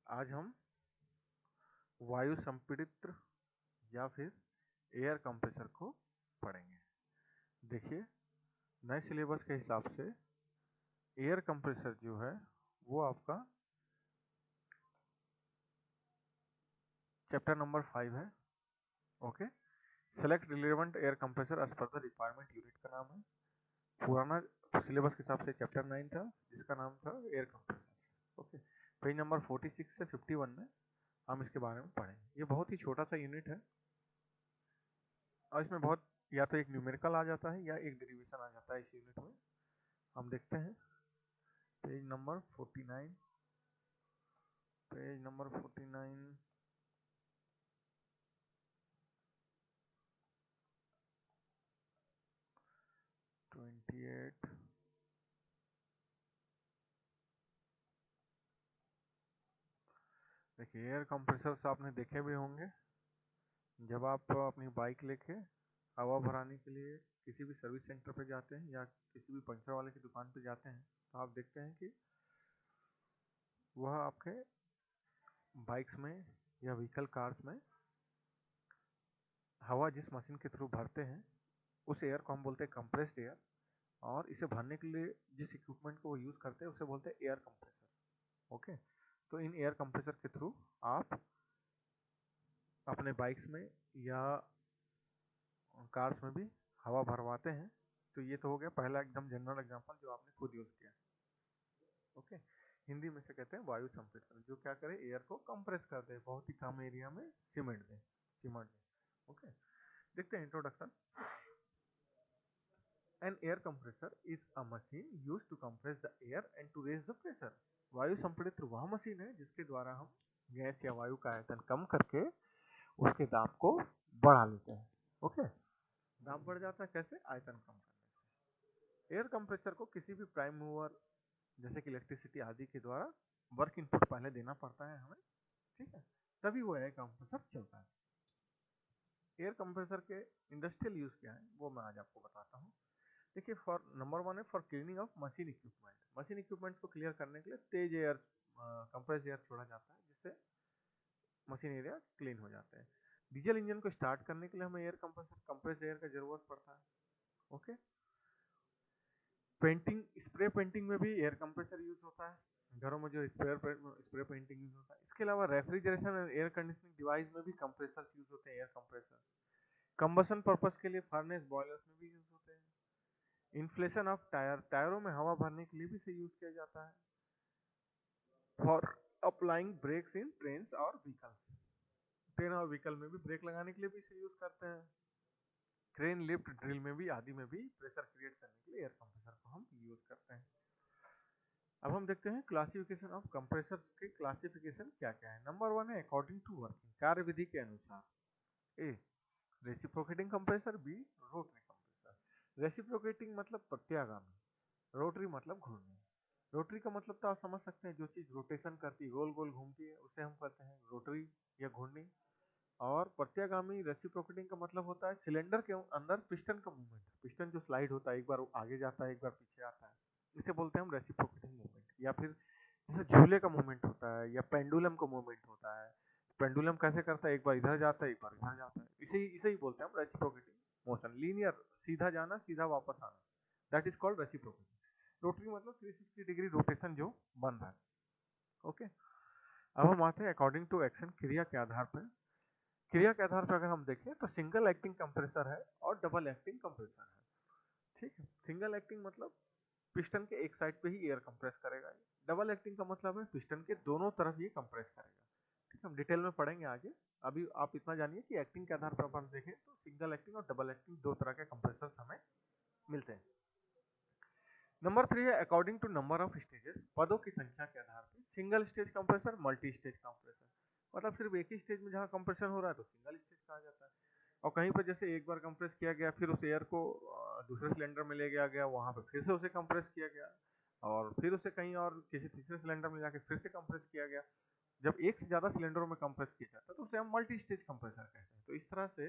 आज हम वायु संपीड़ित्र या फिर एयर कंप्रेसर को पढ़ेंगे। देखिए, नए सिलेबस के हिसाब से एयर कंप्रेसर जो है वो आपका चैप्टर नंबर 5 है। Okay, select relevant air compressor as per the requirement unit का नाम है। पुराना सिलेबस के हिसाब से चैप्टर 9 था जिसका नाम था air compressor. Okay, page number 46 से 51 में हम इसके बारे में पढ़ेंगे। ये बहुत ही छोटा सा यूनिट है और इसमें बहुत या तो एक न्यूमेरिकल आ जाता है या एक डेरिवेशन आ जाता है इस यूनिट में। हम देखते हैं page number 49, page number 49, twenty eight. देखिए, एयर कंप्रेसर्स आपने देखे भी होंगे जब आप अपनी बाइक लेके हवा भराने के लिए किसी भी सर्विस सेंटर पे जाते हैं या किसी भी पंचर वाले की दुकान पे जाते हैं तो आप देखते हैं कि वह आपके बाइक्स में या व्हीकल कार्स में हवा जिस मशीन के थ्रू भरते हैं उस एयर को हम बोलते हैं कंप्रेस्ड एयर, और इसे भरने के लिए जिस इक्विपमेंट को वो यूज करते हैं उसे बोलते हैं एयर कंप्रेसर। ओके, तो इन एयर कंप्रेसर के थ्रू आप अपने बाइक्स में या कार्स में भी हवा भरवाते हैं। तो ये तो हो गया पहला एकदम जनरल एग्जांपल जो आपने खुद यूज किया। ओके, हिंदी में से कहते हैं वायु संपीड़न, जो क्या करे एयर को कंप्रेस कर दे, बहुत ही कम एरिया में सिमट दे। ओके, देखते हैं introduction. An air compressor is a machine used to compress the air and to raise the pressure. वायु संपीड़ित्र वह मशीन है जिसके द्वारा हम गैस या वायु का आयतन कम करके उसके दाब को बढ़ा लेते हैं। ओके, दाब बढ़ जाता है कैसे? आयतन कम करने से। एयर कंप्रेसर को किसी भी प्राइम मूवर जैसे कि इलेक्ट्रिसिटी आदि के द्वारा वर्क इनपुट पहले देना पड़ता है हमें, ठीक है, तभी वो एयर कंप्रेसर चलता है। एयर कंप्रेसर के इंडस्ट्रियल यूज क्या है वो मैं आज आपको बताता हूँ। देखिए, फॉर नंबर 1 है for cleaning of machine equipment. Machine equipments को क्लियर करने के लिए तेज एयर कंप्रेस एयर छोड़ा जाता है जिससे मशीन एरिया क्लीन हो जाते हैं। डीजल इंजन को स्टार्ट करने के लिए हमें एयर कंप्रेसर कंप्रेस एयर का जरूरत पड़ता है। ओके, पेंटिंग स्प्रे पेंटिंग में भी एयर कंप्रेसर यूज होता है, घरों में जो स्प्रे पेंटिंग यूज होता है। इसके अलावा रेफ्रिजरेशन और एयर कंडीशनिंग डिवाइस में भी कंप्रेसर यूज होते हैं, एयर कंप्रेसर। कंबसन पर्पस के लिए फर्नेस बॉयलर्स में भी यूज होते हैं। इन्फ्लेशन ऑफ टायर, टायरों में हवा भरने के लिए भी इसे यूज किया जाता है। For applying brakes in train और व्हीकल्स, ट्रेन और व्हीकल में भी ब्रेक लगाने के लिए भी इसे यूज करते हैं। क्रेन लिफ्ट ड्रिल में भी आदि में भी प्रेशर क्रिएट करने के लिए एयर कंप्रेसर को हम यूज करते हैं। अब हम देखते हैं क्लासिफिकेशन ऑफ कंप्रेसर के क्लासिफिकेशन क्या क्या है। नंबर 1 है अकॉर्डिंग टू वर्किंग, कार्य विधि के अनुसार। A reciprocating compressor, B rotary compressor. Reciprocating मतलब प्रत्यागामी, रोटरी मतलब घूर्णी। रोटरी का मतलब तो आप समझ सकते हैं, जो चीज रोटेशन करती है, गोल गोल घूमती है, उसे हम कहते हैं रोटरी या घूर्णी। और प्रत्यागामी रेसिप्रोकेटिंग का मतलब होता है सिलेंडर के अंदर पिस्टन का मूवमेंट, पिस्टन जो स्लाइड होता है, एक बार आगे जाता है एक बार पीछे आता है, इसे बोलते हैं हम रेसिप्रोकेटिंग मूवमेंट। या फिर जैसे झूले का मूवमेंट होता है या पेंडुलम का मूवमेंट होता है। पेंडुलम कैसे करता है, एक बार इधर जाता है एक बार इधर जाता है, इसे इसे ही बोलते हैं हम रेसिप्रोकेटिंग मोशन। लीनियर, सीधा जाना सीधा वापस आना, that is called reciprocating. Rotary मतलब 360 डिग्री रोटेशन जो बन रहा है। ओके, अब हम आते हैं अकॉर्डिंग टू एक्शन, क्रिया के आधार पर। क्रिया के आधार पर अगर हम देखें तो सिंगल एक्टिंग कंप्रेसर है और डबल एक्टिंग कंप्रेसर है। ठीक है, सिंगल एक्टिंग मतलब पिस्टन के एक साइड पे ही एयर कंप्रेस करेगा। डबल एक्टिंग का मतलब है पिस्टन के दोनों तरफ ये कंप्रेस करेगा। ठीक है, हम डिटेल में पढ़ेंगे आगे। अभी आप इतना जानिए कि एक्टिंग के आधार पर अपन देखें तो सिंगल एक्टिंग और डबल एक्टिंग दो तरह के कंप्रेसर हमें मिलते हैं। नंबर 3 है according to number of stages, पदों की संख्या के आधार पर। Single stage compressor, multi stage compressor, मतलब सिर्फ एक ही स्टेज में जहाँ कंप्रेशन हो रहा है तो सिंगल स्टेज कहा जाता है। और कहीं पर जैसे एक बार कंप्रेस किया गया फिर उस एयर को दूसरे सिलेंडर में ले गया गया, वहां पे फिर से उसे कंप्रेस किया गया और फिर उसे कहीं और किसी तीसरे सिलेंडर में जाके फिर से कंप्रेस किया गया। जब एक से ज्यादा सिलेंडरों में कंप्रेस किया जाता है तो उसे हम मल्टी स्टेज कंप्रेसर कहते हैं। तो इस तरह से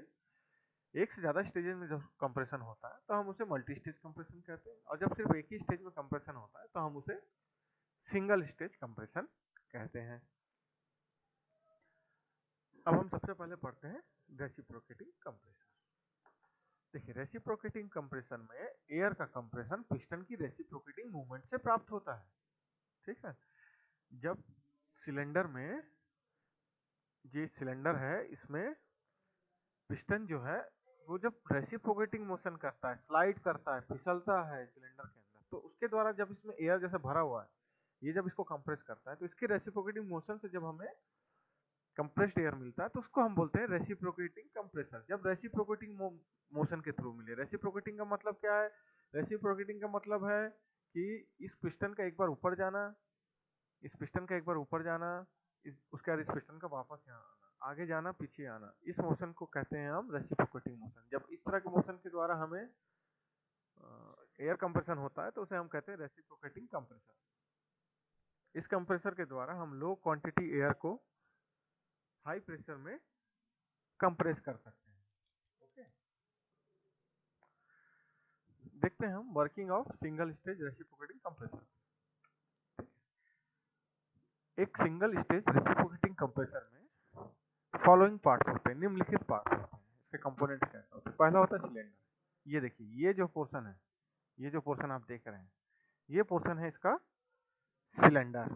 एक से ज्यादा स्टेज में जब कंप्रेशन होता है तो हम उसे मल्टी स्टेज कंप्रेशन कहते हैं, और जब सिर्फ एक ही स्टेज में कंप्रेशन होता है तो हम उसे सिंगल स्टेज कंप्रेशन कहते हैं। अब हम सबसे पहले पढ़ते हैं रेसिप्रोकेटिंग कंप्रेसर। देखिए, रेसिप्रोकेटिंग कंप्रेशन में एयर का कंप्रेशन पिस्टन की रेसिप्रोकेटिंग मूवमेंट से प्राप्त होता है। ठीक है, जब सिलेंडर में, ये सिलेंडर है, इसमें पिस्टन जो है वो जब रेसिप्रोकेटिंग मोशन करता है, स्लाइड करता है, फिसलता है सिलेंडर के अंदर, तो उसके द्वारा जब इसमें एयर जैसे भरा हुआ है, ये जब इसको कंप्रेस करता है तो इसके रेसिप्रोकेटिंग मोशन से जब हमें कंप्रेस्ड एयर मिलता है तो उसको हम बोलते हैं रेसिप्रोकेटिंग कंप्रेसर। जब रेसिप्रोकेटिंग मोशन के थ्रू मिले, रेसिप्रोकेटिंग का मतलब क्या है? रेसिप्रोकेटिंग का मतलब है कि इस पिस्टन का एक बार ऊपर जाना, इस पिस्टन का एक बार ऊपर जाना, उसके बाद इस पिस्टन का वापस यहाँ आना, आगे जाना, पीछे आना, इस मोशन को कहते हैं हम रेसिप्रोकेटिंग मोशन। जब इस तरह के मोशन के द्वारा हमें एयर कंप्रेशन होता है तो उसे हम कहते हैं रेसिप्रोकेटिंग कंप्रेसर। इस कंप्रेसर के द्वारा हम लो क्वांटिटी एयर को हाई प्रेशर में कंप्रेस कर सकते हैं। ओके, देखते हैं हम working of single stage reciprocating compressor. एक सिंगल स्टेज रेसिप्रोकेटिंग कंप्रेसर में फॉलोइंग पार्ट्स होते हैं, निम्नलिखित पार्ट्स होते हैं, इसके कंपोनेंट्स क्या होते हैं। पहला होता है सिलेंडर। ये देखिए, ये जो पोर्शन है, ये जो पोर्शन आप देख रहे हैं, ये पोर्शन है इसका सिलेंडर।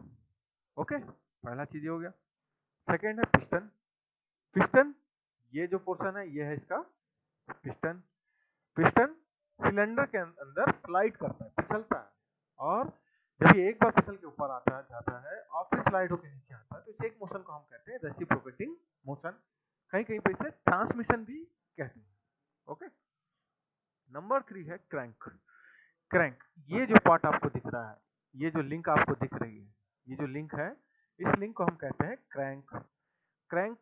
ओके, पहला चीज ये हो गया। सेकेंड है पिस्टन। पिस्टन, ये जो पोर्शन है ये है इसका पिस्टन। पिस्टन सिलेंडर के अंदर स्लाइड करता है, फिसलता है, और जब ये एक बार फिसल के ऊपर आता है, जाता है और फिर स्लाइड होकर नीचे आता है, तो इस एक मोशन को हम कहते हैं रेसिप्रोकेटिंग मोशन। कहीं कहीं पे इसे ट्रांसमिशन भी कहते हैं। ओके, नंबर 3 है क्रैंक। क्रैंक, ये जो पार्ट आपको दिख रहा है, ये जो लिंक आपको दिख रही है, ये जो लिंक है, इस लिंक को हम कहते हैं क्रैंक। क्रैंक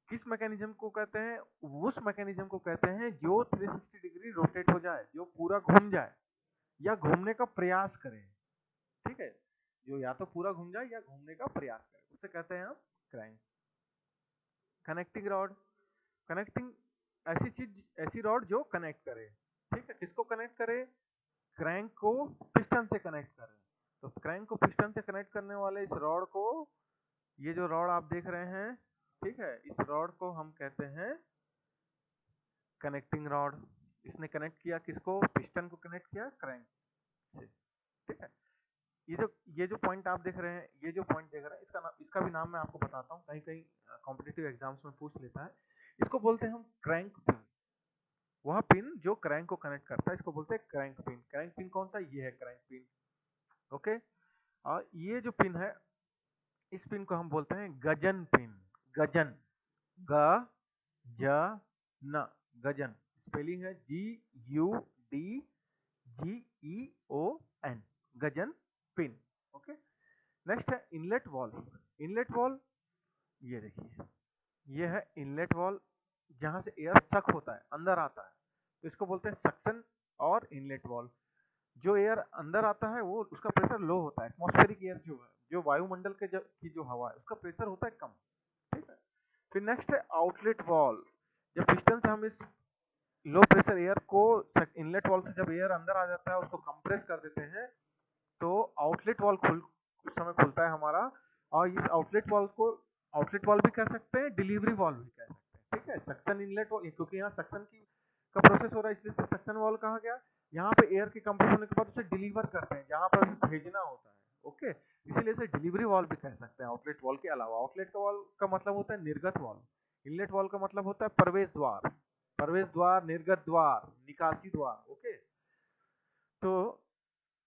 किस मैकेनिज्म को कहते हैं? उस मैकेनिज्म को कहते हैं जो 360 डिग्री रोटेट हो जाए, जो पूरा घूम जाए या घूमने का प्रयास करे। ठीक है, जो या तो पूरा घूम जाए या घूमने का प्रयास करे, उसे कहते हैं हम क्रैंक। कनेक्टिंग रॉड, कनेक्टिंग ऐसी चीज, ऐसी रॉड जो कनेक्ट करे। ठीक है, किसको कनेक्ट करे? क्रैंक को पिस्टन से कनेक्ट करे। तो क्रैंक को पिस्टन से कनेक्ट करने वाले इस रॉड को, ये जो रॉड आप देख रहे हैं, ठीक है, इस रॉड को हम कहते हैं कनेक्टिंग रॉड। इसने कनेक्ट किया किसको? पिस्टन को कनेक्ट किया क्रैंक से। ठीक है, ये जो पॉइंट आप देख रहे हैं, ये जो पॉइंट देख रहे हैं, इसका भी नाम मैं आपको बताता हूँ, कहीं कहीं कॉम्पिटिटिव एग्जाम्स में पूछ लेता है। इसको बोलते हैं हम क्रैंक पिन। वह पिन जो क्रैंक को कनेक्ट करता है, इसको बोलते हैं क्रैंक पिन। क्रैंक पिन कौन सा? ये है क्रैंक पिन। ओके, और ये जो पिन है, इस पिन को हम बोलते हैं गजन पिन। गजन, ग ज न, गजन। स्पेलिंग है GUDGEON, Gajan pin. Okay, next है इनलेट वॉल्व। इनलेट वॉल्व, ये देखिए, ये है इनलेट वॉल्व, जहां से एयर सक होता है, अंदर आता है, तो इसको बोलते हैं सक्शन और इनलेट वॉल्व। जो एयर अंदर आता है वो, उसका प्रेशर लो होता है। एटमॉस्फेरिक एयर जो है, जो वायुमंडल के की जो हवा है, उसका प्रेशर होता है कम। ठीक है, फिर नेक्स्ट है आउटलेट वॉल्व। जब पिस्टन से हम इस लो प्रेशर एयर को, इनलेट वॉल्व से जब एयर अंदर आ जाता है, उसको कंप्रेस कर देते हैं, तो आउटलेट वॉल्व उस समय खुलता है हमारा। और इस आउटलेट वॉल्व को आउटलेट वॉल्व भी कह सकते हैं, डिलीवरी वॉल्व भी कह सकते हैं। ठीक है, सक्शन इनलेट वॉल्व, क्योंकि यहाँ सक्शन का प्रोसेस हो रहा है, इसलिए सक्शन वॉल्व कहा गया। यहाँ पे एयर के कंप्रेस होने के बाद उसे डिलीवर करते हैं जहां पर भी भेजना होता है। ओके, इसीलिए इसे डिलीवरी वॉल्व भी कह सकते हैं आउटलेट वॉल्व के अलावा। आउटलेट का वॉल्व का मतलब होता है निर्गत वॉल्व, इनलेट वॉल्व का मतलब होता है प्रवेश द्वार। प्रवेश द्वार, निर्गत द्वार, निकासी द्वार। ओके, तो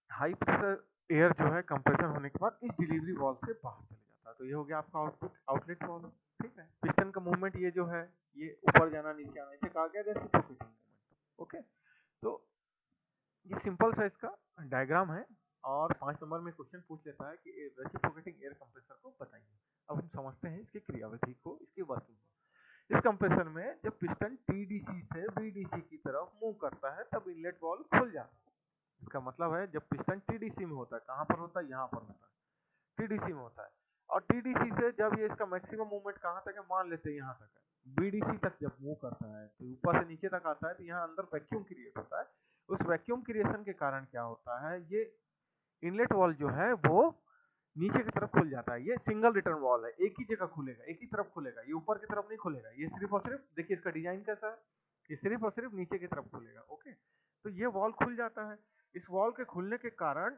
हाई प्रेशर एयर जो है कंप्रेशन होने के बाद इस डिलीवरी वॉल्व से बाहर चले जाता है। तो ये हो गया आपका आउटलेट वॉल्व। ठीक है, पिस्टन का मूवमेंट ये जो है, ये ऊपर जाना, नीचे आना, इसे कहा गया रेसिप्रोकेटिंग मूवमेंट। ओके, तो ये सिंपल सा इसका डायग्राम है, और 5 नंबर में क्वेश्चन पूछ लेता है कि रेसिप्रोकेटिंग एयर कंप्रेसर को बताइए। अब हम समझते हैं इसकी क्रियाविधि को, इसकी वर्किंग को। इस कंप्रेसर में जब पिस्टन TDC से BDC की तरफ मूव करता है, तब इनलेट वॉल्व खुल जाता है। इसका मतलब है जब पिस्टन TDC में होता है, कहां पर होता है? यहाँ पर होता है, TDC में होता है। और TDC से जब ये इसका मैक्सिमम मूवमेंट कहां तक है, मान लेते हैं यहाँ तक है, BDC तक जब मूव करता है, तो ऊपर से नीचे तक आता है, तो यहाँ अंदर वैक्यूम क्रिएट होता है। उस वैक्यूम क्रिएशन के कारण क्या होता है, ये इनलेट वॉल्व जो है वो नीचे की तरफ खुल जाता है। ये सिंगल रिटर्न वॉल है, एक ही जगह खुलेगा, एक ही तरफ खुलेगा, ये ऊपर की तरफ नहीं खुलेगा। ये सिर्फ और सिर्फ देखिए इसका डिजाइन कैसा है, ये सिर्फ और सिर्फ नीचे की तरफ खुलेगा। ओके, तो ये वॉल खुल जाता है। इस वॉल के खुलने के कारण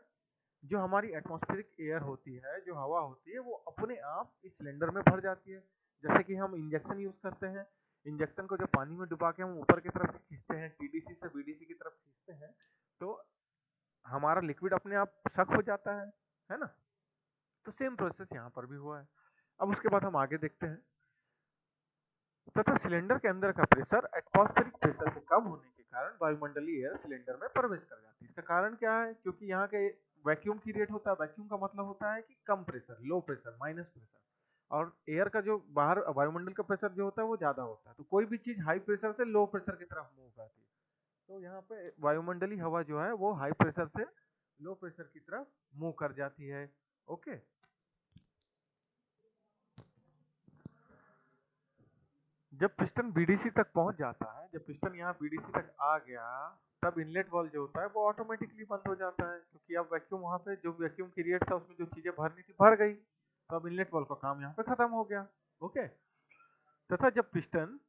जो हमारी एटमॉस्फेरिक एयर होती है, जो हवा होती है, वो अपने आप इस सिलेंडर में भर जाती है। जैसे कि हम इंजेक्शन यूज करते हैं, इंजेक्शन को जब पानी में डुबा के हम ऊपर की तरफ खींचते हैं, टीडीसी से बीडीसी की तरफ खींचते हैं, तो हमारा लिक्विड अपने आप सक हो जाता है ना। तो सेम प्रोसेस यहाँ पर भी हुआ है। अब उसके बाद हम आगे देखते हैं। तथा सिलेंडर के अंदर का प्रेशर एटमॉस्फेरिक प्रेशर से कम होने के कारण वायुमंडलीय एयर सिलेंडर में प्रवेश कर जाती है। इसका कारण क्या है? क्योंकि यहाँ के वैक्यूम क्रिएट होता है। वैक्यूम का मतलब होता है कि कम pressure, low pressure, minus pressure, और एयर का जो बाहर वायुमंडल का प्रेशर जो होता है वो ज्यादा होता है। तो कोई भी चीज हाई प्रेशर से लो प्रेशर की तरफ मूव करती है। तो यहाँ पे वायुमंडलीय हवा जो है वो हाई प्रेशर से लो प्रेशर की तरफ मूव कर जाती है। ओके, जब पिस्टन बीडीसी तक पहुंच जाता है, जब पिस्टन यहाँ बीडीसी तक आ गया, तब इनलेट वाल्व जो होता है वो ऑटोमेटिकली बंद हो जाता है, क्योंकि अब वैक्यूम वहां पे जो वैक्यूम क्रिएट था उसमें जो चीजें भरनी थी भर गई। तो अब इनलेट वाल्व का काम यहाँ पे खत्म हो गया। ओके, तथा जब पिस्टन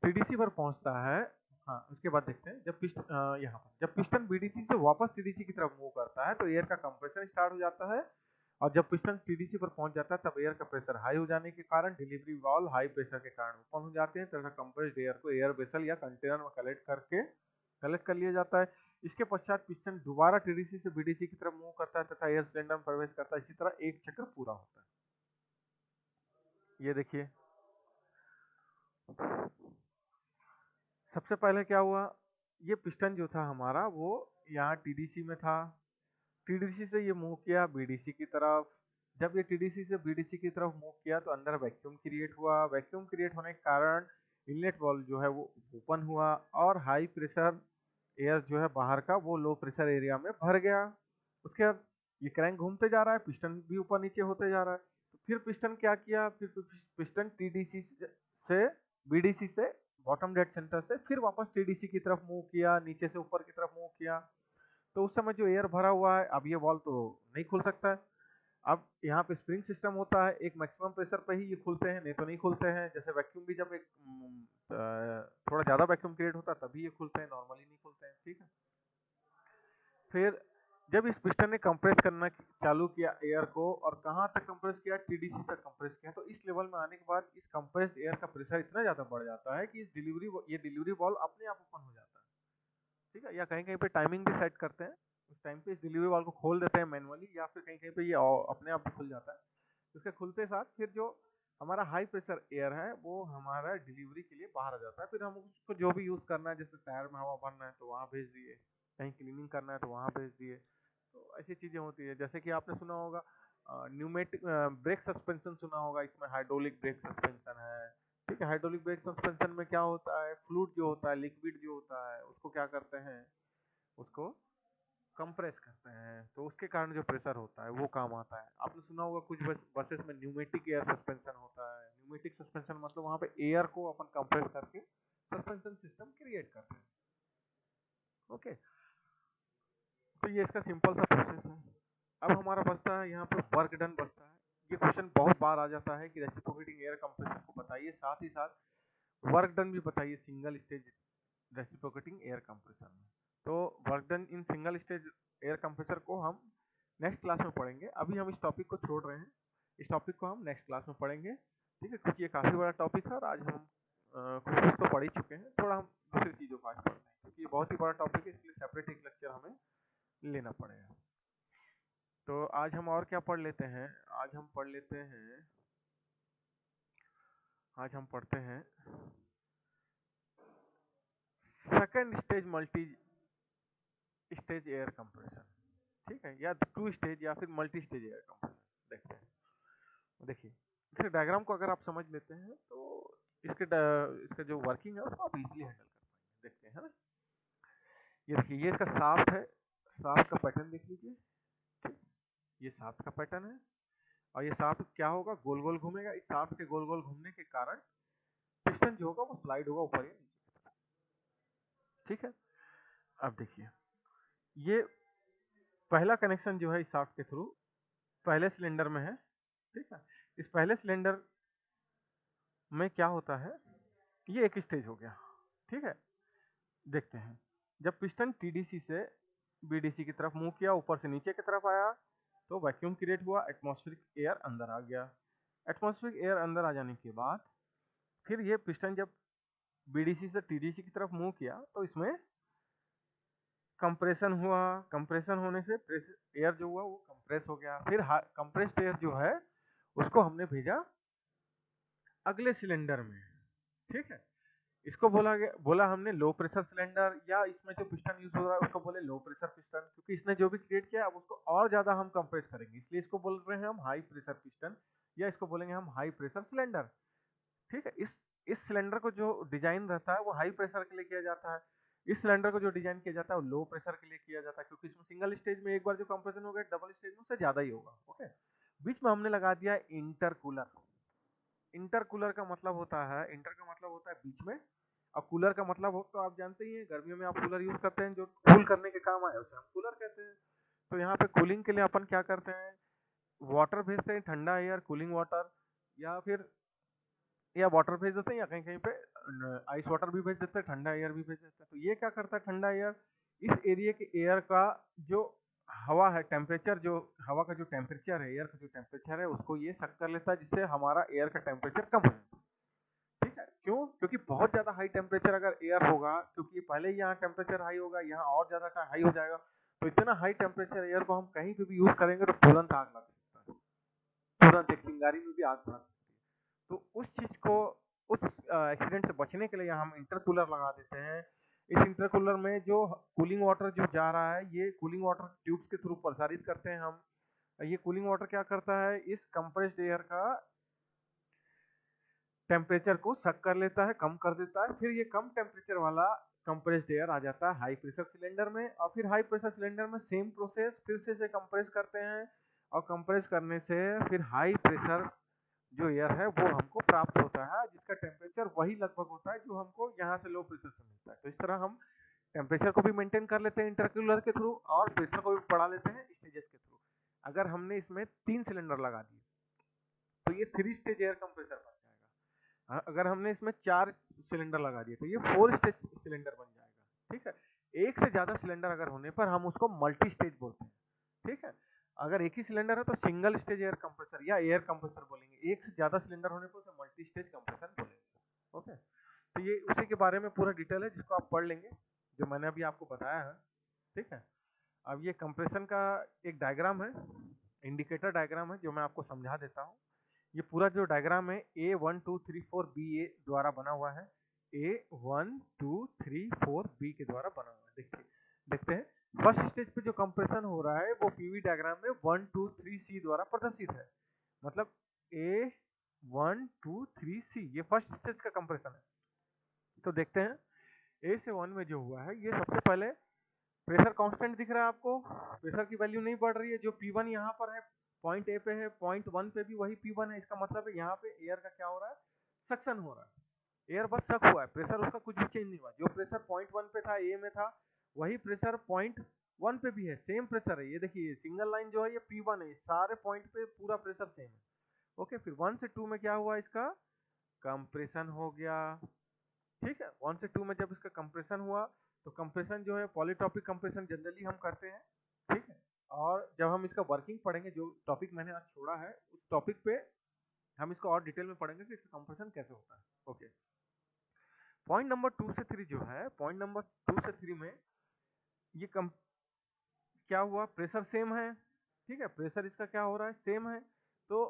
टीडीसी पर पहुंचता है, हाँ उसके बाद देखते हैं, जब पिस्टन यहाँ पर जब पिस्टन बीडीसी से वापस टीडीसी की तरफ मूव करता है तो एयर का कंप्रेशन स्टार्ट हो जाता है। और जब पिस्टन टीडीसी पर पहुंच जाता है तब एयर का प्रेशर हाई हो जाने के कारण डिलीवरी वाल्व हाई प्रेशर के कारण ओपन हो जाते हैं, तथा कंप्रेस्ड एयर को एयर वेसल या कंटेनर में कलेक्ट कर लिया जाता है। इसके पश्चात पिस्टन दोबारा टीडीसी से बीडीसी की तरफ मूव करता है तथा एयर सिलेंडर में प्रवेश करता है। इसी तरह एक चक्र पूरा होता है। ये देखिए, सबसे पहले क्या हुआ, ये पिस्टन जो था हमारा वो यहाँ टीडीसी में था, टीडीसी से ये मूव किया बीडीसी की तरफ। जब ये टीडीसी से बीडीसी की तरफ मूव किया तो अंदर वैक्यूम क्रिएट हुआ। वैक्यूम क्रिएट होने के कारण इनलेट वाल्व जो है वो ओपन हुआ और हाई प्रेशर एयर जो है बाहर का वो लो प्रेशर एरिया में भर गया। उसके बाद ये क्रैंक घूमते जा रहा है, पिस्टन भी ऊपर नीचे होते जा रहा है। तो फिर पिस्टन क्या किया, फिर पिस्टन टीडीसी से बीडीसी से बॉटम डेड सेंटर से फिर वापस टीडीसी की तरफ मूव किया, नीचे से ऊपर की तरफ मूव किया। तो उस समय जो एयर भरा हुआ है, अब ये वॉल्व तो नहीं खुल सकता है। अब यहाँ पे स्प्रिंग सिस्टम होता है, एक मैक्सिमम प्रेशर पे ही ये खुलते हैं, नहीं तो नहीं खुलते हैं। जैसे वैक्यूम भी जब एक थोड़ा ज्यादा वैक्यूम क्रिएट होता है तभी ये खुलते हैं, नॉर्मली नहीं खुलते हैं। ठीक है, फिर जब इस पिस्टन ने कंप्रेस करना चालू किया एयर को, और कहाँ तक कंप्रेस किया, टीडीसी तक कंप्रेस किया, तो इस लेवल में आने के बाद इस कंप्रेस्ड एयर का प्रेशर इतना ज्यादा बढ़ जाता है कि ये डिलीवरी वॉल्व अपने आप ओपन हो जाता है। ठीक है, या कहीं कहीं पे टाइमिंग भी सेट करते हैं, उस टाइम पे इस डिलीवरी वाल को खोल देते हैं मैनुअली, या फिर कहीं कहीं पे ये अपने आप भी खुल जाता है। इसके खुलते साथ फिर जो हमारा हाई प्रेशर एयर है वो हमारा डिलीवरी के लिए बाहर आ जाता है। फिर हम उसको जो भी यूज करना है, जैसे टायर में हवा भरना है तो वहाँ भेज दिए, कहीं क्लीनिंग करना है तो वहाँ भेज दिए। तो ऐसी चीजें होती है। जैसे कि आपने सुना होगा न्यूमेटिक ब्रेक सस्पेंशन सुना होगा, इसमें हाइड्रोलिक ब्रेक सस्पेंशन है। ठीक है, हाइड्रोलिक ब्रेक सस्पेंशन में क्या होता है, फ्लूइड जो होता है, लिक्विड जो होता है, उसको क्या करते हैं, उसको कंप्रेस करते हैं, तो उसके कारण जो प्रेशर होता है वो काम आता है। आपने सुना होगा कुछ बसेस में न्यूमेटिक एयर सस्पेंशन होता है। न्यूमेटिक सस्पेंशन मतलब वहां पे एयर को अपन कंप्रेस करके सस्पेंशन सिस्टम क्रिएट करते हैं। ओके, तो ये इसका सिंपल सा प्रोसेस है। अब हमारा बचता है यहाँ पे वर्क डन बचता है। ये क्वेश्चन बहुत बार आ जाता है कि रेसिप्रोकेटिंग एयर कंप्रेसर को बताइए, साथ ही साथ वर्क डन भी बताइए single stage reciprocating air compressor में। तो work done in single stage air compressor को हम नेक्स्ट क्लास में पढ़ेंगे। अभी हम इस टॉपिक को छोड़ रहे हैं, इस टॉपिक को हम नेक्स्ट क्लास में पढ़ेंगे। ठीक है, क्योंकि ये काफ़ी बड़ा टॉपिक है और आज हम कुछ कुछ तो पढ़ ही चुके हैं, थोड़ा हम दूसरी चीज़ों को आज पढ़ते हैं, क्योंकि ये बहुत ही बड़ा टॉपिक है, इसलिए सेपरेट एक लेक्चर हमें लेना पड़ेगा। तो आज हम और क्या पढ़ लेते हैं, आज हम पढ़ लेते हैं, आज हम पढ़ते हैं second stage multi stage air compressor. ठीक है, या टू स्टेज या फिर मल्टी स्टेज एयर कंप्रेसर देखते हैं। देखिए, इसके डायग्राम को अगर आप समझ लेते हैं तो इसका जो वर्किंग है उसको आप इजीली हैंडल कर पाएंगे। देखते हैं, है ना। ये देखिए, ये इसका शाफ्ट है, शाफ्ट का पैटर्न देख लीजिए। ठीक, ये शाफ्ट का पैटर्न है, और ये शाफ्ट क्या होगा, गोल गोल घूमेगा। इस शाफ्ट के गोल गोल घूमने के कारण पिस्टन जो होगा वो स्लाइड होगा ऊपर या नीचे। ठीक है, अब देखिए, ये पहला कनेक्शन जो है इस शाफ्ट के थ्रू पहले सिलेंडर में है, ठीक है। इस पहले सिलेंडर में क्या होता है, ये एक स्टेज हो गया, ठीक है। देखते हैं, जब पिस्टन टीडीसी से बीडीसी की तरफ मूव किया, ऊपर से नीचे की तरफ आया, तो वैक्यूम क्रिएट हुआ, एटमॉस्फेरिक एयर अंदर आ गया। एटमॉस्फेरिक एयर अंदर आ जाने के बाद फिर ये पिस्टन जब बीडीसी से टीडीसी की तरफ मूव किया, तो इसमें कंप्रेशन हुआ। कंप्रेशन होने से एयर जो हुआ वो कंप्रेस हो गया। फिर कंप्रेस्ड एयर जो है उसको हमने भेजा अगले सिलेंडर में, ठीक है। इसको बोला हमने लो प्रेशर सिलेंडर, या इसमें जो पिस्टन यूज हो रहा है उसको बोले लो प्रेशर पिस्टन, क्योंकि इसने जो भी क्रिएट किया अब उसको और ज्यादा हम कंप्रेस करेंगे, इसलिए इसको बोल रहे हैं हम हाई प्रेशर पिस्टन, या इसको बोलेंगे हम हाई प्रेशर सिलेंडर, ठीक है। इस सिलेंडर को जो डिजाइन रहता है वो हाई प्रेशर के लिए किया जाता है। इस सिलेंडर को जो डिजाइन किया जाता है वो लो प्रेशर के लिए किया जाता है, क्योंकि इसमें सिंगल स्टेज में एक बार जो कंप्रेशन होगा, डबल स्टेज में उससे ज्यादा ही होगा, ओके। बीच में हमने लगा दिया इंटरकूलर। इंटरकूलर का मतलब होता है, इंटर का मतलब होता है बीच में, और कूलर का मतलब हो तो आप जानते ही हैं, गर्मियों में आप कूलर यूज करते हैं, जो कूल करने के काम आए उसे हम कूलर कहते हैं। तो यहाँ पे कूलिंग के लिए अपन क्या करते हैं, वाटर भेजते हैं, ठंडा एयर, कूलिंग वाटर, या फिर या वाटर भेज देते हैं, या कहीं कहीं पे आइस वाटर भी भेज देते हैं, ठंडा एयर भी भेज देते हैं। तो ये क्या करता है, ठंडा एयर इस एरिया के एयर का जो हवा है, टेम्परेचर, जो हवा का जो टेम्परेचर है, एयर का जो टेम्परेचर है, उसको ये सक कर लेता है, जिससे हमारा एयर का टेम्परेचर कम हो जाता है, ठीक है। क्यों? क्योंकि बहुत ज्यादा हाई टेम्परेचर अगर एयर होगा, क्योंकि पहले ही यहाँ टेम्परेचर हाई होगा, यहाँ और ज्यादा हाई हो जाएगा, तो इतना हाई टेम्परेचर एयर को हम कहीं पे भी यूज करेंगे तो तुरंत आग लग सकता है, तुरंत एक चिंगारी में भी आग लग सकती है। तो उस चीज को, उस एक्सीडेंट से बचने के लिए हम इंटरकूलर लगा देते हैं। इस इंटरकूलर में जो कूलिंग वाटर जो जा रहा है, ये कूलिंग वाटर ट्यूब्स के थ्रू प्रसारित करते हैं हम। ये कूलिंग वाटर क्या करता है, इस कंप्रेस्ड एयर का टेम्परेचर को सक कर लेता है, कम कर देता है। फिर ये कम टेम्परेचर वाला कंप्रेस्ड एयर आ जाता है हाई प्रेशर सिलेंडर में, और फिर हाई प्रेशर सिलेंडर में सेम प्रोसेस, फिर से इसे कंप्रेस करते हैं, और कंप्रेस करने से फिर हाई प्रेशर जो एयर है वो हमको प्राप्त होता है, जिसका टेम्परेचर वही लगभग होता है जो हमको यहाँ से लो प्रेशर से मिलता है। तो इस तरह हम टेम्परेचर को भी मेंटेन कर लेते हैं इंटरकूलर के थ्रू, और प्रेशर को भी बढ़ा लेते हैं स्टेजेस के थ्रू। अगर हमने इसमें 3 सिलेंडर लगा दिए तो ये 3 स्टेज एयर कंप्रेसर बन जाएगा। अगर हमने इसमें 4 सिलेंडर लगा दिए तो ये 4 स्टेज सिलेंडर बन जाएगा, ठीक है। एक से ज्यादा सिलेंडर अगर होने पर हम उसको मल्टी स्टेज बोलते हैं, ठीक है। अगर एक ही सिलेंडर है तो सिंगल स्टेज एयर कंप्रेसर या एयर कंप्रेसर बोलेंगे, एक से ज्यादा सिलेंडर होने पर उसे मल्टी स्टेज कंप्रेसर बोलेंगे, ओके। तो ये उसी के बारे में पूरा डिटेल है, जिसको आप पढ़ लेंगे, जो मैंने अभी आपको बताया है, ठीक है। अब ये कंप्रेशन का एक डायग्राम है, इंडिकेटर डायग्राम है, जो मैं आपको समझा देता हूँ। ये पूरा जो डायग्राम है A1 2 3 4 BA द्वारा बना हुआ है, A1 2 3 4 B के द्वारा बना हुआ है। देखिए, देखते हैं, फर्स्ट स्टेज पे जो कंप्रेशन हो रहा है वो पीवी डायग्राम में 1 2 3 C द्वारा प्रदर्शित है, मतलब A1 2 3 C ये फर्स्ट स्टेज का कंप्रेशन है। तो देखते हैं, A से 1 में जो हुआ है, ये सबसे पहले प्रेशर कांस्टेंट दिख रहा है आपको, प्रेशर की वैल्यू नहीं बढ़ रही है, जो P1 यहाँ पर है, पॉइंट ए पे है, पॉइंट 1 पे भी वही P1 है। इसका मतलब है यहाँ पे एयर का क्या हो रहा है, सक्शन हो रहा है, एयर बस सक हुआ है, प्रेशर उसका कुछ भी चेंज नहीं हुआ। जो प्रेशर पॉइंट 1 पे था, ए में था, वही प्रेशर पॉइंट 1 पे भी है, सेम प्रेशर है। ये देखिए, सिंगल लाइन जो है ये P1 है, सारे पॉइंट पे पूरा प्रेशर सेम है, ओके। फिर 1 से 2 में क्या हुआ, इसका कंप्रेशन हो गया, ठीक है। 1 से 2 में जब इसका कंप्रेशन हुआ, तो कंप्रेशन जो है पॉलीट्रॉपिक कंप्रेशन जनरली हम करते हैं, ठीक है। और जब हम इसका वर्किंग पढ़ेंगे, जो टॉपिक मैंने आज छोड़ा है उस टॉपिक पे हम इसको और डिटेल में पढ़ेंगे कि इसका कंप्रेशन कैसे होता है, ओके। पॉइंट नंबर 2 से 3 जो है, पॉइंट नंबर 2 से 3 में ये क्या हुआ, प्रेशर सेम है, ठीक है, प्रेशर इसका क्या हो रहा है, सेम है। तो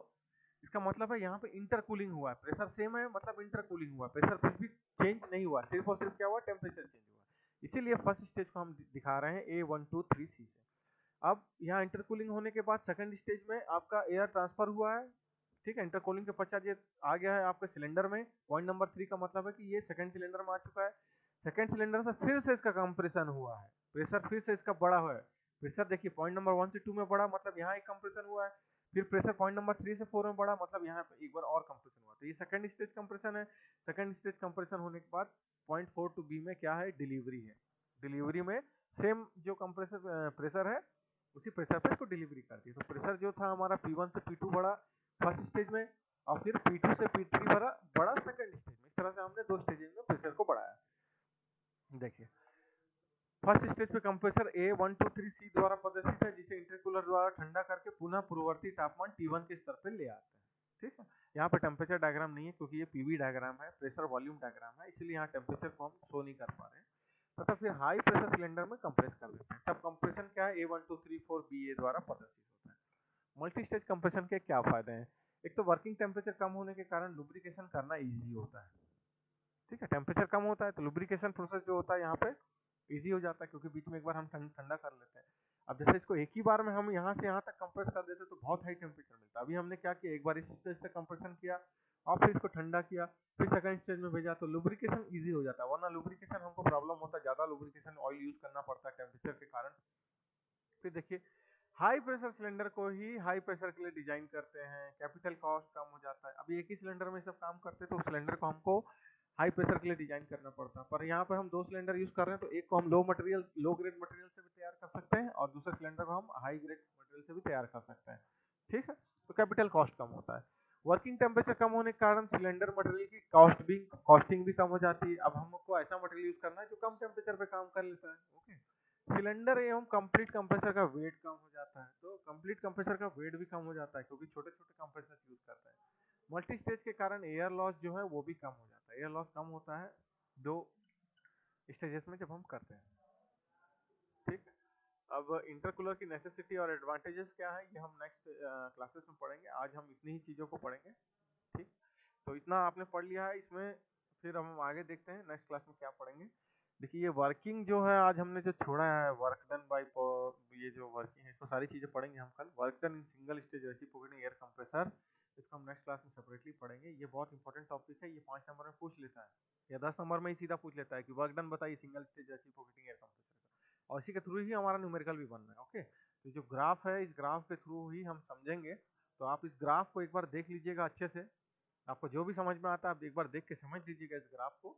इसका मतलब है यहाँ पे इंटरकूलिंग हुआ है, प्रेशर सेम है मतलब इंटरकूलिंग हुआ, प्रेशर कुछ भी चेंज नहीं हुआ, सिर्फ और सिर्फ क्या हुआ, टेम्परेचर चेंज हुआ। इसीलिए फर्स्ट स्टेज को हम दिखा रहे हैं A1 2 3 C से। अब यहाँ इंटरकूलिंग होने के बाद सेकंड स्टेज में आपका एयर ट्रांसफर हुआ है, ठीक है। इंटरकूलिंग के पश्चात ये आ गया है आपके सिलेंडर में, पॉइंट नंबर 3 का मतलब है कि ये सेकंड सिलेंडर में आ चुका है। सेकंड सिलेंडर से फिर से इसका कंप्रेशन हुआ है, प्रेशर फिर से इसका बढ़ा हुआ है। प्रेशर देखिए, पॉइंट नंबर 1 से 2 में बढ़ा, मतलब यहाँ एक कंप्रेशन हुआ है। फिर प्रेशर पॉइंट नंबर 3 से 4 में बढ़ा, मतलब यहाँ पे एक बार और कंप्रेशन हुआ। तो ये सेकंड स्टेज कंप्रेशन है। सेकंड स्टेज कंप्रेशन होने के बाद पॉइंट 4 to B में क्या है, डिलीवरी है। डिलीवरी में सेम जो कंप्रेसर प्रेशर है उसी प्रेशर पे इसको डिलीवरी करती है। तो प्रेशर जो था हमारा P1 से P2 बढ़ा फर्स्ट स्टेज में, और फिर P2 से P3 बढ़ा बढ़ा सेकंड स्टेज में। इस तरह से हमने 2 स्टेज में प्रेशर को बढ़ाया। देखिए फर्स्ट स्टेज पे कंप्रेसर A 1 2 3 C द्वारा प्रदर्शित है, जिसे इंटरकूलर द्वारा ठंडा करके पुनः पूर्ववर्ती तापमान T1 के स्तर पर ले आते हैं। ठीक है, यहाँ पे टेम्परेचर डायग्राम नहीं है क्योंकि ये पीवी डायग्राम है, प्रेशर वॉल्यूम डायग्राम है, इसलिए यहाँ टेम्परेचर को हम शो नहीं कर पा रहे हैं। तथा फिर हाई प्रेशर सिलेंडर में कंप्रेस कर देते हैं। तब कंप्रेशन क्या है, A1 2 3 4 BA द्वारा प्रदर्शित होता है। मल्टी स्टेज कंप्रेशन के क्या फायदे हैं? एक तो वर्किंग टेम्परेचर कम होने के कारण लुब्रिकेशन करना इजी होता है। ठीक है, टेम्परेचर कम होता है तो लुब्रिकेशन प्रोसेस जो होता है यहाँ पे इजी हो जाता है, क्योंकि बीच में एक बार हम ठंडा कर लेते हैं। अब जैसे इसको एक ही बार में हम यहाँ से यहाँ तक कंप्रेस कर देते तो बहुत हाई टेम्परेचर मिलता है। अभी हमने क्या किया, एक बार इस स्टेज से कंप्रेशन किया और फिर इसको ठंडा किया, फिर सेकंड स्टेज में भेजा, तो लुब्रिकेशन इजी हो जाता है। वरना लुब्रिकेशन हमको प्रॉब्लम होता है, ज्यादा लुब्रिकेशन ऑयल यूज करना पड़ता है टेम्परेचर के कारण। फिर देखिए हाई प्रेशर सिलेंडर को ही हाई प्रेशर के लिए डिजाइन करते हैं, कैपिटल कॉस्ट कम हो जाता है। अभी एक ही सिलेंडर में सब काम करते तो सिलेंडर को हमको हाई प्रेशर के लिए डिजाइन करना पड़ता है, पर यहाँ पर हम 2 सिलेंडर यूज कर रहे हैं, तो एक को हम लो ग्रेड मटेरियल से भी तैयार कर सकते हैं और दूसरे सिलेंडर को हम हाई ग्रेड मटेरियल से भी तैयार कर सकते हैं। ठीक है, तो कैपिटल कॉस्ट कम होता है। वर्किंग टेम्परेचर कम होने के कारण सिलेंडर मटेरियल की कॉस्टिंग भी कम हो जाती है। अब हमको ऐसा मटेरियल यूज करना है जो कम टेम्परेचर पे काम कर लेता है। ओके, सिलेंडर एवं कंप्लीट कंप्रेसर का वेट कम हो जाता है, तो कंप्लीट कंप्रेसर का वेट भी कम हो जाता है क्योंकि छोटे छोटे कंप्रेसर यूज करते हैं। मल्टी स्टेज के कारण एयर लॉस जो है वो भी कम हो जाता है। एयर लॉस कम होता है 2 स्टेजेस में जब हम करते हैं। ठीक है, अब इंटरकूलर की नेसेसिटी और एडवांटेजेस क्या है ये हम नेक्स्ट क्लासेस में पढ़ेंगे। आज हम इतनी ही चीजों को पढ़ेंगे। ठीक, तो इतना आपने पढ़ लिया है इसमें, फिर हम आगे देखते हैं नेक्स्ट क्लास में क्या पढ़ेंगे। देखिए ये वर्किंग जो है आज हमने जो छोड़ा है, वर्क डन बाय, ये जो वर्किंग है इसमें सारी चीजें पढ़ेंगे हम कल। Work done in single stage reciprocating air compressor, इसको हम नेक्स्ट क्लास में सेपरेटली पढ़ेंगे। ये बहुत इंपॉर्टेंट टॉपिक है, ये 5 नंबर में पूछ लेता है या 10 नंबर में ही सीधा पूछ लेता है कि वर्क डन बताइए single stage reciprocating air compressor का, और इसी के थ्रू ही हमारा न्यूमेरिकल भी बनना है। ओके, तो जो ग्राफ है इस ग्राफ के थ्रू ही हम समझेंगे, तो आप इस ग्राफ को एक बार देख लीजिएगा अच्छे से। आपको जो भी समझ में आता है आप एक बार देख के समझ लीजिएगा इस ग्राफ को।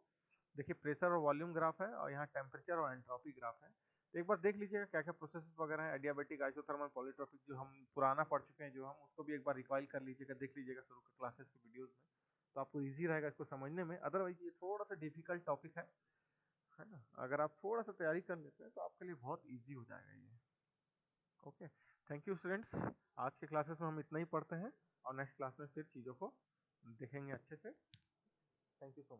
देखिए प्रेशर और वॉल्यूम ग्राफ है और यहाँ टेम्परेचर और एंट्रोपी ग्राफ है। तो एक बार देख लीजिएगा क्या क्या प्रोसेस वगैरह है, एडियाबेटिक, आइसोथर्मल, पॉलीट्रोपिक, जो हम पुराना पढ़ चुके हैं, जो हम उसको भी एक बार रिकॉइल कर लीजिएगा, देख लीजिएगा शुरू के क्लासेस के वीडियोस में, तो आपको इजी रहेगा इसको समझने में। अदरवाइज ये थोड़ा सा डिफिकल्ट टॉपिक है ना। अगर आप थोड़ा सा तैयारी कर लेते हैं तो आपके लिए बहुत ईजी हो जाएगा ये। Okay, thank you students. आज के क्लासेस में हम इतना ही पढ़ते हैं और नेक्स्ट क्लास में फिर चीज़ों को देखेंगे अच्छे से। Thank you so much.